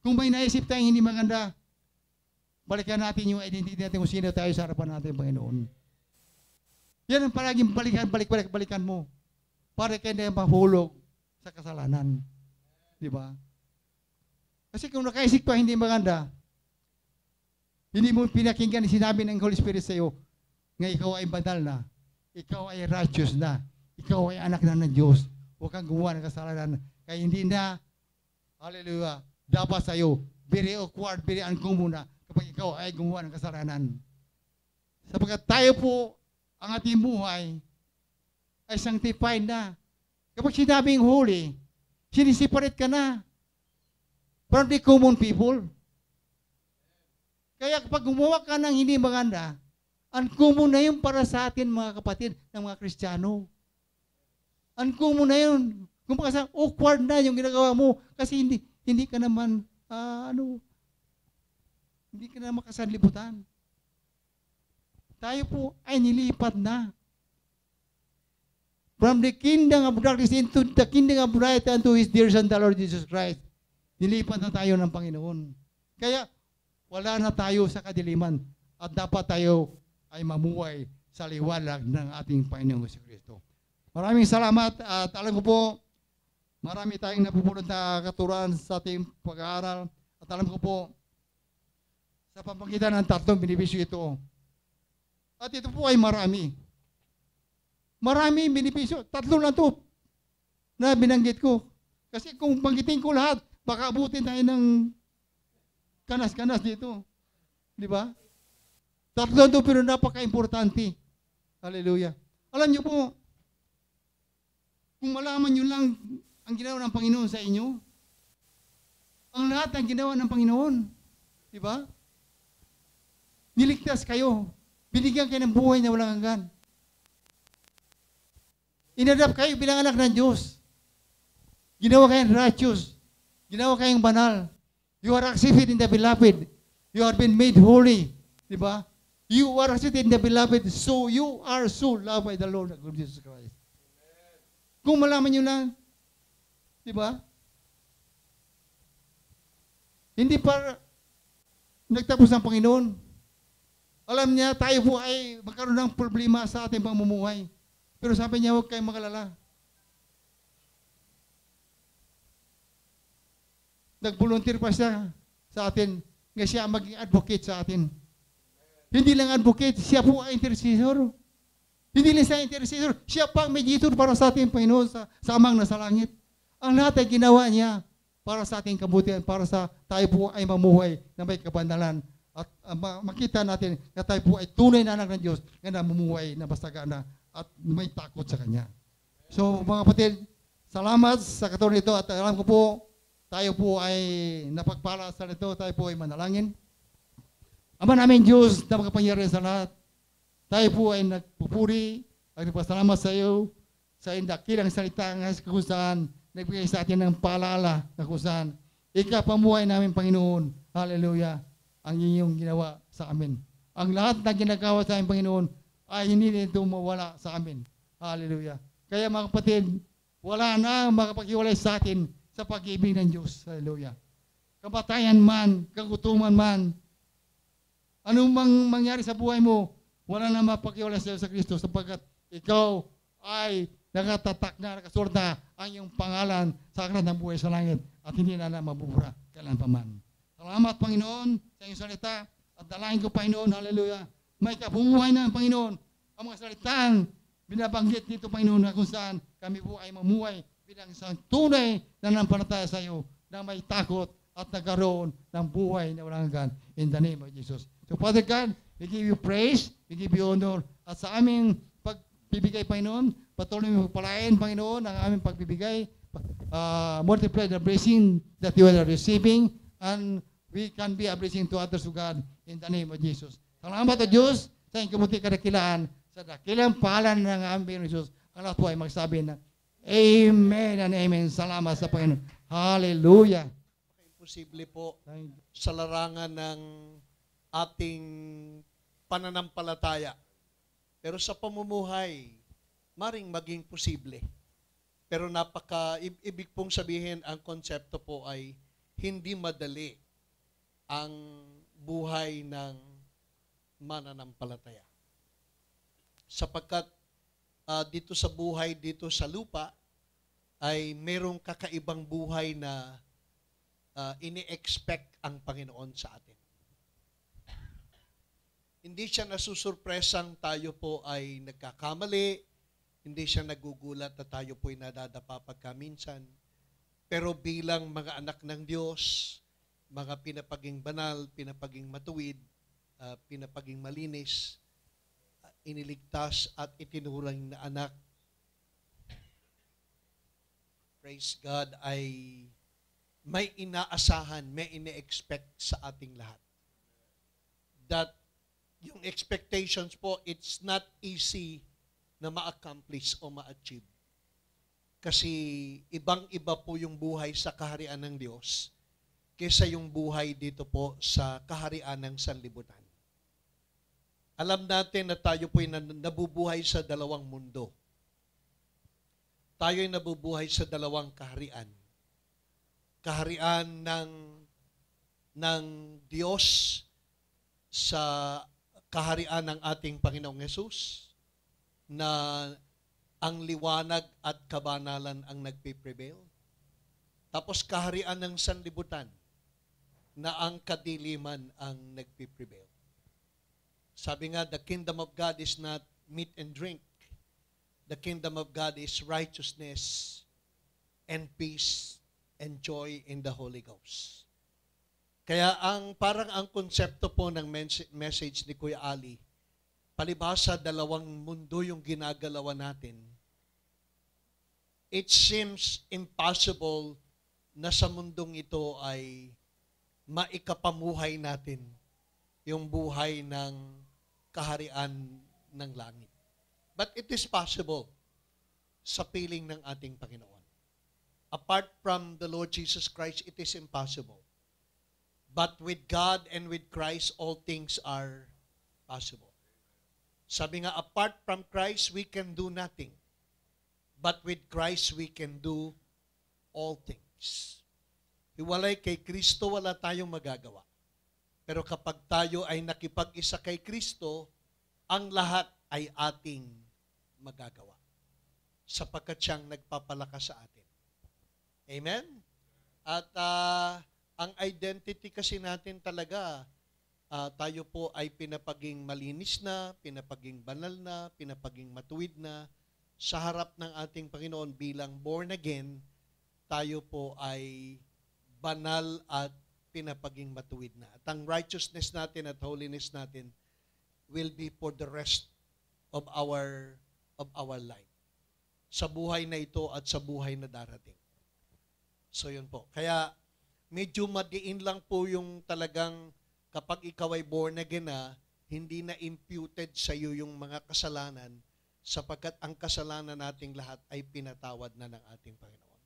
Kung may naisip tayong hindi maganda, balikan natin yung identity natin kung sino tayo sa harapan natin, Panginoon. Yan ang palaging balikan mo para kayo na mahulog sa kasalanan. Di ba? Kasi kung nakaisip pa hindi maganda, hindi mo pinakinggan sinabi ng Holy Spirit sa iyo nga ikaw ay banal na, ikaw ay righteous na, ikaw ay anak na ng Diyos. Huwag kang gumawa ng kasalanan. Kaya hindi na, hallelujah, dapat sa iyo, very awkward, very uncommon na kapag ikaw ay gumawa ng kasalanan. Sapagkat tayo po, ang ating buhay ay sanctified na. Kapag sinabing holy, sinisiparate ka na from the common people. Kaya kapag gumawa ka ng hindi maganda, uncommon na yun para sa atin mga kapatid ng mga Kristiyano. Uncommon na yun. Kung baka awkward na yung ginagawa mo kasi hindi ka naman, hindi ka naman makasanlibutan. Tayo po ay nilipat na. From the kingdom of darkness into the kingdom of light unto His dear Son, the Lord Jesus Christ. Nilipat na tayo ng Panginoon. Kaya, wala na tayo sa kadiliman at dapat tayo ay mamuhay sa liwanag ng ating Panginoong Jesucristo. Maraming salamat at alam ko po, marami tayong napupulot na katuruan sa ating pag-aaral at alam ko po, sa pamamagitan ng tatlong benepisyo ito. At ito po ay marami. Maraming benepisyo. Tatlo lang ito na binanggit ko. Kasi kung banggitin ko lahat, baka abutin tayo ng kanas-kanas dito. Di ba? Tatlo ito pero napaka-importante. Hallelujah. Alam niyo po, kung malaman niyo lang ang ginawa ng Panginoon sa inyo, ang lahat ng ginawa ng Panginoon. Di ba? Niligtas kayo. Binigyan kayo ng buhay na walang hanggan. Inadapt kayo bilang anak ng Diyos. Ginawa kayong righteous. Ginawa kayong banal. You are accepted in the beloved. You have been made holy. Diba? You are accepted in the beloved, so you are so loved by the Lord Jesus Christ. Kung malaman nyo lang, diba? Hindi para nagtapos ang Panginoon. Alam niya, tayo po ay magkaroon ng problema sa ating pamumuhay. Pero sabi niya, huwag kayong magalala. Nag-volunteer pa siya sa atin nga siya maging advocate sa atin. Hindi lang advocate, siya po ay intercessor. Hindi lang siya intercessor, siya pa ang mediator para sa ating Panginoon sa amang nasa langit. Ang lahat ay ginawa niya para sa ating kabutihan, para sa tayo po ay mamuhay na may kabandalan. At makita natin na tayo po ay tunay na anak ng Diyos na namumuhay na basagana at may takot sa Kanya. So mga kapatid, salamat sa katulad nito at alam ko po, tayo po ay napagpala sa nito, tayo po ay manalangin. Ama namin Diyos na makapangyarihan sa lahat, tayo po ay nagpupuri at nagpasalamat sa iyo sa dakilang salita ng kung saan nagbigay sa atin ng paalala na kung saan ikapamuhay namin Panginoon. Hallelujah. Ang inyong ginawa sa amin. Ang lahat na ginagawa sa amin, Panginoon, ay hindi nito mawala sa amin. Hallelujah. Kaya mga kapatid, wala na makapaghiwalay sa atin sa pag-ibig ng Diyos. Hallelujah. Kamatayan man, kagutuman man, anong mangyari sa buhay mo, wala na mapaghiwalay sa iyo sa Kristo sapagkat ikaw ay nakatatak na, nakasulat na ang iyong pangalan sa aklat ng buhay sa langit at hindi na mabubura kailan pa man. Salamat, Panginoon, sa iyong salita. At dalangin ko, Panginoon, hallelujah, may kabumuhay na, Panginoon, ang mga salitang binabanggit dito, Panginoon, na kung saan kami po ay mamuhay bilang isang tunay na nanampalataya sa iyo na may takot at nagkaroon ng buhay na walang hanggan in the name of Jesus. So, Father God, we give you praise, we give you honor, at sa aming pagbibigay, Panginoon, patuloy mo palain, Panginoon, ang aming pagbibigay, multiply the blessing that you are receiving, and we can be a blessing to others, to God, in the name of Jesus. Salamat sa Diyos sa iyong kabuti kadakilaan, sa dakilang pangalan ng aming Jesus. Ang lahat po ay magsabi na, Amen and Amen. Salamat sa Panginoon. Hallelujah. Imposible po sa larangan ng ating pananampalataya. Pero sa pamumuhay, maring maging posible. Pero ibig pong sabihin, ang konsepto po ay hindi madali ang buhay ng mananampalataya. Sapagkat dito sa buhay, dito sa lupa, ay merong kakaibang buhay na ini-expect ang Panginoon sa atin. Hindi siya nasusurpresang tayo po ay nagkakamali, hindi siya nagugulat na tayo po ay nadadapa pagkaminsan. Pero bilang mga anak ng Diyos, mga pinapaging banal, pinapaging matuwid, pinapaging malinis, iniligtas at itinuring na anak, praise God, ay may inaasahan, may ine-expect sa ating lahat. That yung expectations po, it's not easy na ma-accomplish o ma-achieve. Kasi ibang-iba po yung buhay sa kaharian ng Diyos kaysa yung buhay dito po sa kaharian ng sanlibutan. Alam natin na tayo po ay nabubuhay sa dalawang mundo. Tayo ay nabubuhay sa dalawang kaharian. Kaharian ng Diyos sa kaharian ng ating Panginoong Hesus na ang liwanag at kabanalan ang nagpiprevail. Tapos kaharian ng sanlibutan na ang kadiliman ang nagpiprevail. Sabi nga, the kingdom of God is not meat and drink. The kingdom of God is righteousness and peace and joy in the Holy Ghost. Kaya parang ang konsepto po ng message ni Kuya Ali, palibhasa dalawang mundo yung ginagalawan natin, it seems impossible na sa mundong ito ay maikapamuhay natin yung buhay ng kaharian ng langit. But it is possible sa piling ng ating Panginoon. Apart from the Lord Jesus Christ, it is impossible. But with God and with Christ, all things are possible. Sabi nga, apart from Christ, we can do nothing. But with Christ, we can do all things. Hiwalay kay Kristo, wala tayong magagawa. Pero kapag tayo ay nakipag-isa kay Kristo, ang lahat ay ating magagawa. Sapagkat siyang nagpapalakas sa atin. Amen? At ang identity kasi natin talaga, tayo po ay pinapaging malinis na, pinapaging banal na, pinapaging matuwid na, sa harap ng ating Panginoon bilang born again, tayo po ay banal at pinapaging matuwid na. At ang righteousness natin at holiness natin will be for the rest of our life. Sa buhay na ito at sa buhay na darating. So yun po. Kaya medyo madiin lang po yung talagang kapag ikaw ay born again na, hindi na imputed sa iyo yung mga kasalanan sapagkat ang kasalanan nating lahat ay pinatawad na ng ating Panginoon.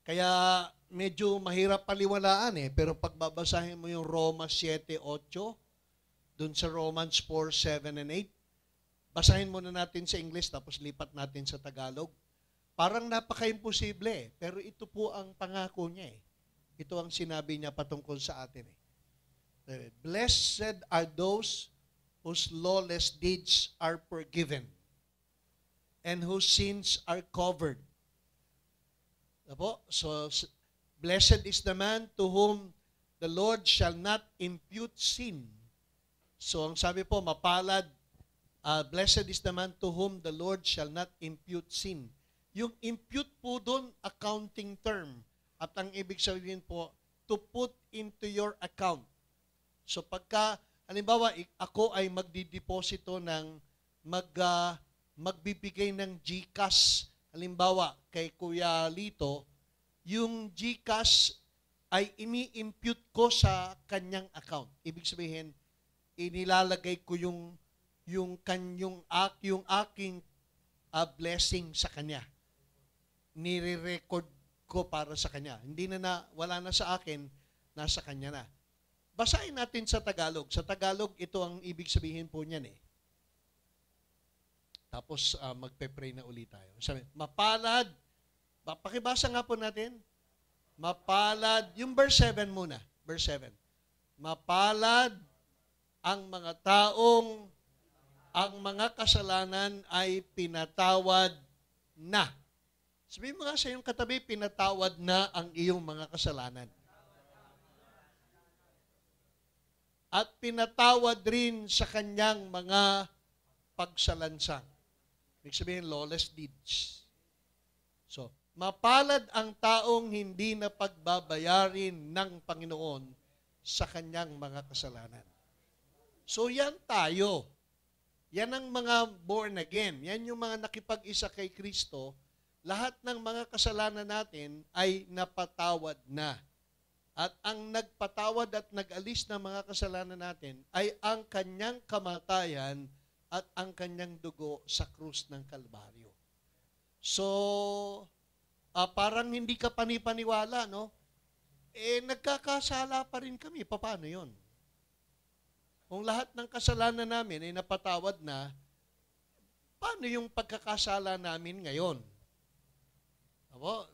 Kaya medyo mahirap paliwalaan pero pag babasahin mo yung Romans 7:8, dun sa Romans 4:7 and 8, basahin muna natin sa English tapos lipat natin sa Tagalog. Parang napaka-imposible pero ito po ang pangako niya Ito ang sinabi niya patungkol sa atin Blessed are those whose lawless deeds are forgiven and whose sins are covered. So, blessed is the man to whom the Lord shall not impute sin. So, ang sabi po, mapalad, blessed is the man to whom the Lord shall not impute sin. Yung impute po doon, accounting term. At ang ibig sabihin po, to put into your account. So, pagka, halimbawa, ako ay magdideposito ng, magbibigay ng GCash, halimbawa, kay Kuya Lito, yung GCash ay ini-impute ko sa kanyang account. Ibig sabihin, inilalagay ko yung aking blessing sa kanya. Nire-record ko para sa kanya. Hindi wala na sa akin, nasa kanya na. Basahin natin sa Tagalog. Sa Tagalog, ito ang ibig sabihin po niyan Tapos magpe-pray na ulit tayo. Sabi, mapalad. Pakibasa nga po natin. Mapalad. Yung verse 7 muna. Verse 7. Mapalad ang mga taong ang mga kasalanan ay pinatawad na. Sabihin mo nga sa iyong katabi, pinatawad na ang iyong mga kasalanan. At pinatawad rin sa kanyang mga pagsalansang. Ibig sabihin, lawless deeds. So, mapalad ang taong hindi na pagbabayarin ng Panginoon sa kanyang mga kasalanan. So, yan tayo. Yan ang mga born again. Yan yung mga nakipag-isa kay Kristo. Lahat ng mga kasalanan natin ay napatawad na. At ang nagpatawad at nag-alis ng mga kasalanan natin ay ang kanyang kamatayan at ang kanyang dugo sa krus ng Kalbaryo. So, parang hindi ka panipaniwala, no? Nagkakasala pa rin kami. Paano yun? Kung lahat ng kasalanan namin ay napatawad na, paano yung pagkakasala namin ngayon?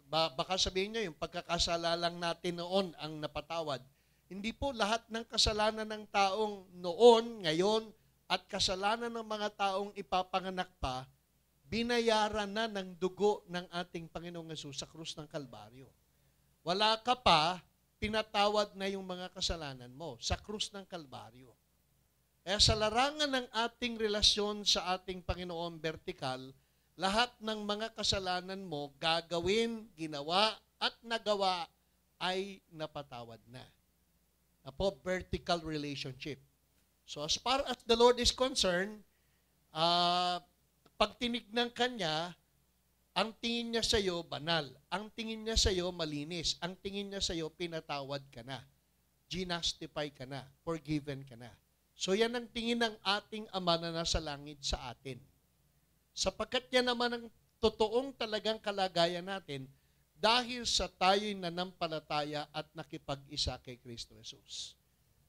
Baka sabihin nyo, yung pagkakasala lang natin noon ang napatawad. Hindi po lahat ng kasalanan ng taong noon, ngayon, at kasalanan ng mga taong ipapanganak pa, binayaran na ng dugo ng ating Panginoong Hesus sa krus ng Kalbaryo. Wala ka pa, pinatawad na yung mga kasalanan mo sa krus ng Kalbaryo. Kaya sa larangan ng ating relasyon sa ating Panginoon vertikal, lahat ng mga kasalanan mo, gagawin, ginawa, at nagawa ay napatawad na. Apo, vertical relationship. So as far as the Lord is concerned, pag tinignan kanya, ang tingin niya sa iyo banal. Ang tingin niya sa iyo malinis. Ang tingin niya sa iyo pinatawad ka na. Ginastify ka na. Forgiven ka na. So yan ang tingin ng ating Ama na nasa langit sa atin. Sapagkat yan naman ang totoong talagang kalagayan natin dahil sa tayo'y nanampalataya at nakipag-isa kay Kristo Jesus.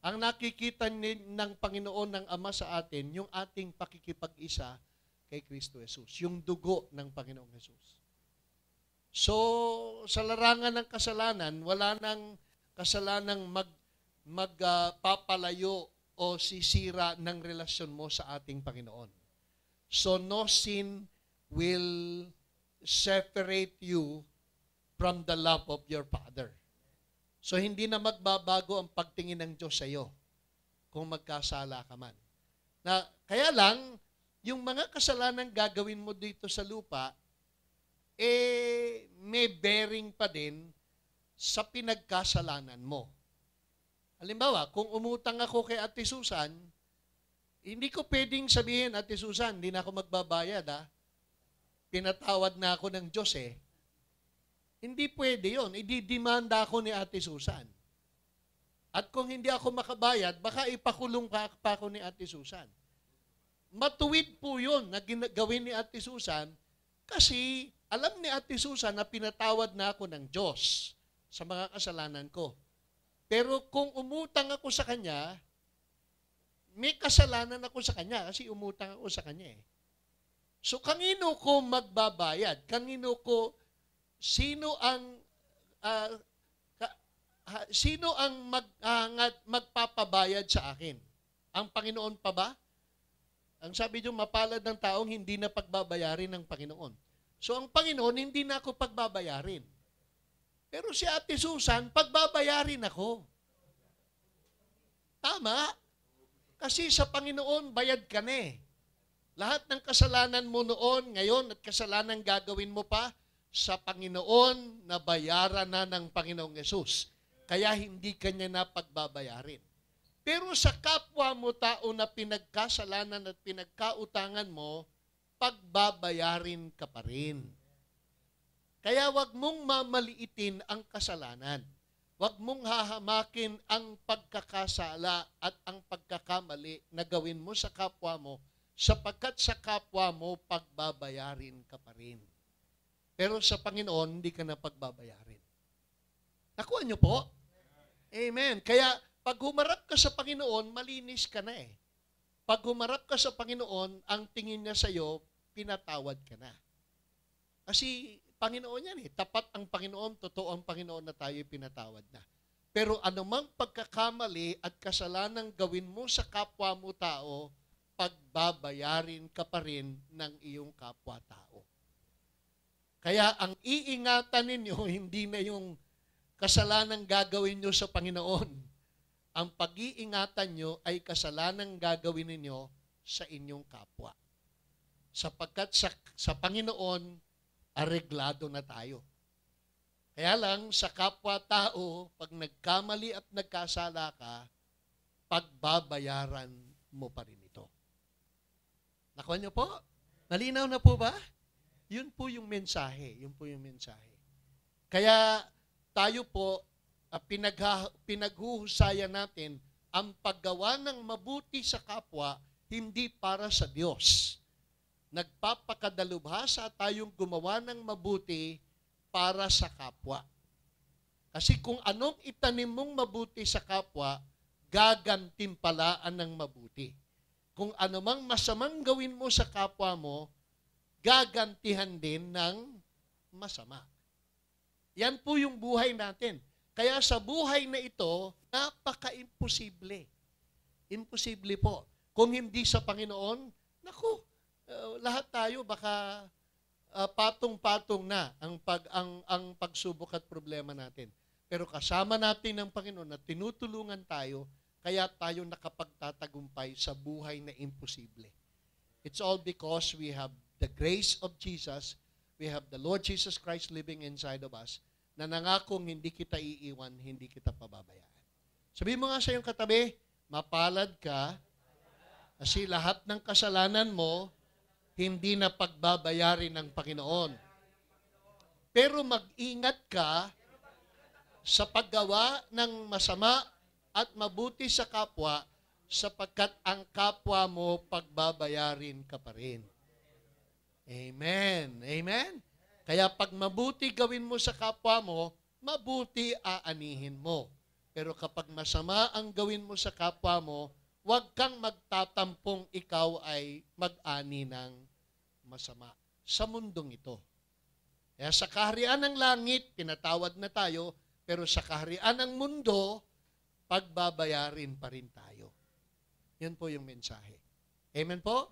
Ang nakikita ng Panginoon ng Ama sa atin, yung ating pakikipag-isa kay Kristo Jesus, yung dugo ng Panginoong Jesus. So, sa larangan ng kasalanan, wala nang kasalanang magpapalayo o sisira ng relasyon mo sa ating Panginoon. So, no sin will separate you from the love of your Father. So, hindi na magbabago ang pagtingin ng Diyos sa iyo kung magkasala ka man. Kaya lang, yung mga kasalanan gagawin mo dito sa lupa, may bearing pa din sa pinagkasalanan mo. Halimbawa, kung umutang ako kay Ate Susan, hindi ko pwedeng sabihin, Ate Susan, hindi na ako magbabayad, pinatawad na ako ng Diyos Hindi pwede yun. Ididimanda ako ni Ate Susan. At kung hindi ako makabayad, baka ipakulong pa ako ni Ate Susan. Matuwid po yun na gawin ni Ate Susan kasi alam ni Ate Susan na pinatawad na ako ng Diyos sa mga kasalanan ko. Pero kung umutang ako sa Kanya, may kasalanan ako sa Kanya kasi umutang ako sa Kanya So, kanino ko magbabayad? Sino ang magpapabayad sa akin? Ang Panginoon pa ba? Ang sabi niyo, mapalad ng taong hindi na pagbabayarin ng Panginoon. So, ang Panginoon, hindi na ako pagbabayarin. Pero si Ate Susan, pagbabayarin ako. Tama? Kasi sa Panginoon, bayad ka na Lahat ng kasalanan mo noon, ngayon, at kasalanan gagawin mo pa, sa Panginoon, nabayaran na ng Panginoong Yesus. Kaya hindi kanya na pagbabayarin. Pero sa kapwa mo tao na pinagkasalanan at pinagkautangan mo, pagbabayarin ka pa rin. Kaya wag mong mamaliitin ang kasalanan. Wag mong hahamakin ang pagkakasala at ang pagkakamali na gawin mo sa kapwa mo, sapagkat sa kapwa mo, pagbabayarin ka pa rin. Pero sa Panginoon, hindi ka na pagbabayarin. Nakuha niyo po? Amen. Kaya, pag humarap ka sa Panginoon, malinis ka na Pag humarap ka sa Panginoon, ang tingin niya sa iyo, pinatawad ka na. Kasi Panginoon yan Tapat ang Panginoon, totoo ang Panginoon na tayo pinatawad na. Pero anumang pagkakamali at kasalanang gawin mo sa kapwa mo tao, pagbabayarin ka pa rin ng iyong kapwa-tao. Kaya ang iingatan ninyo, hindi na yung kasalanang gagawin nyo sa Panginoon. Ang pag-iingatan nyo ay kasalanang gagawin ninyo sa inyong kapwa. Sapagkat sa Panginoon, areglado na tayo. Kaya lang, sa kapwa-tao, pag nagkamali at nagkasala ka, pagbabayaran mo pa rin ito. Nakuha niyo po? Nalinaw na po ba? Yun po yung mensahe. Yun po yung mensahe. Kaya tayo po, pinaghuhusayan natin ang paggawa ng mabuti sa kapwa, hindi para sa Diyos. Nagpapakadalubhasa tayong gumawa ng mabuti para sa kapwa. Kasi kung anong itanim mong mabuti sa kapwa, gagantimpalaan ng mabuti. Kung anumang masamang gawin mo sa kapwa mo, gagantihan din ng masama. Yan po yung buhay natin. Kaya sa buhay na ito, napaka-imposible. Imposible po. Kung hindi sa Panginoon, naku, lahat tayo baka patong-patong na ang pagsubok at problema natin. Pero kasama natin ng Panginoon na tinutulungan tayo, kaya tayo nakapagtatagumpay sa buhay na imposible. It's all because we have the grace of Jesus, we have the Lord Jesus Christ living inside of us, na nangakong hindi kita iiwan, hindi kita pababayaan. Sabihin mo nga sa iyong katabi, mapalad ka, kasi lahat ng kasalanan mo, hindi na pagbabayarin ng Panginoon. Pero mag-ingat ka sa paggawa ng masama at mabuti sa kapwa, sapagkat ang kapwa mo pagbabayarin ka pa rin. Amen. Amen? Kaya pag mabuti gawin mo sa kapwa mo, mabuti aanihin mo. Pero kapag masama ang gawin mo sa kapwa mo, huwag kang magtatampong ikaw ay mag-ani ng masama sa mundong ito. Kaya sa kaharian ng langit, pinatawad na tayo, pero sa kaharian ng mundo, pagbabayarin pa rin tayo. Yan po yung mensahe. Amen po?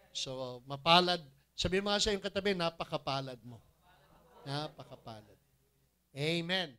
So, mapalad. Sabi mga sa iyong katabi, napakapalad mo. Napakapalad. Amen.